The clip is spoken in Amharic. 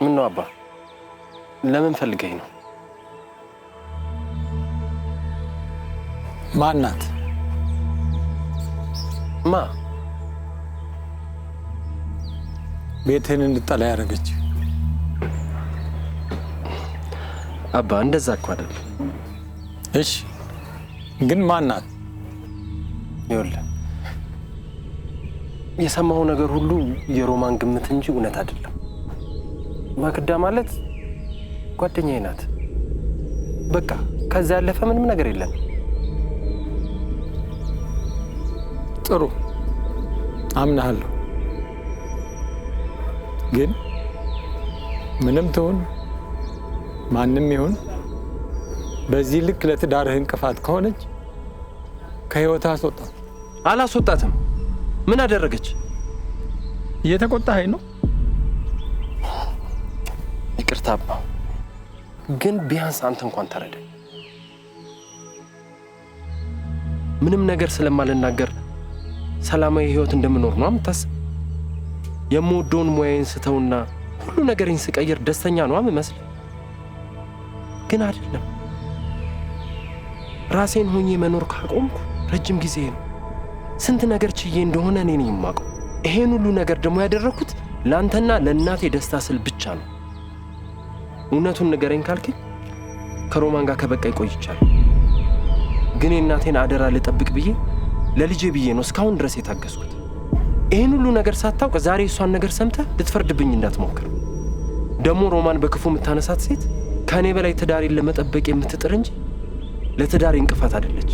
ምን ነው አባ? ለምን ፈልገኝ ነው? ማናት? ማ? ቤትህን እንድጠላ ያደረገች? አባ እንደዛ እኮ አይደለም። እሺ ግን ማናት? ይኸውልህ የሰማው ነገር ሁሉ የሮማን ግምት እንጂ እውነት አይደለም። ማክዳ ማለት ጓደኛዬ ናት። በቃ ከዛ ያለፈ ምንም ነገር የለም። ጥሩ አምናለሁ። ግን ምንም ትሁን ማንም ይሁን በዚህ ልክ ለትዳርህ እንቅፋት ከሆነች ከህይወትህ አስወጣት። አላስወጣትም። ምን አደረገች? እየተቆጣኸኝ ነው? ይቅርታ አባ፣ ግን ቢያንስ አንተ እንኳን ተረዳኝ። ምንም ነገር ስለማልናገር ሰላማዊ ህይወት እንደምኖር ነው የምታስብ? የምወደውን ሙያዬን ስተውና ሁሉ ነገሬን ስቀይር ደስተኛ ነው የምመስል? ግን አይደለም። ራሴን ሆኜ መኖር ካቆምኩ ረጅም ጊዜ ነው። ስንት ነገር ችዬ እንደሆነ እኔ ነኝ የማውቀው። ይሄን ሁሉ ነገር ደግሞ ያደረኩት ለአንተና ለእናቴ ደስታ ስል ብቻ ነው። እውነቱን ንገረኝ ካልከኝ ከሮማን ጋር ከበቃኝ ቆይቻለሁ። ግን የእናቴን አደራ ልጠብቅ ብዬ ለልጄ ብዬ ነው እስካሁን ድረስ የታገስኩት። ይሄን ሁሉ ነገር ሳታውቅ ዛሬ እሷን ነገር ሰምተህ ልትፈርድብኝ እንዳትሞክር። ደግሞ ሮማን በክፉ የምታነሳት ሴት ከእኔ በላይ ትዳሬን ለመጠበቅ የምትጥር እንጂ ለትዳሬ እንቅፋት አይደለች።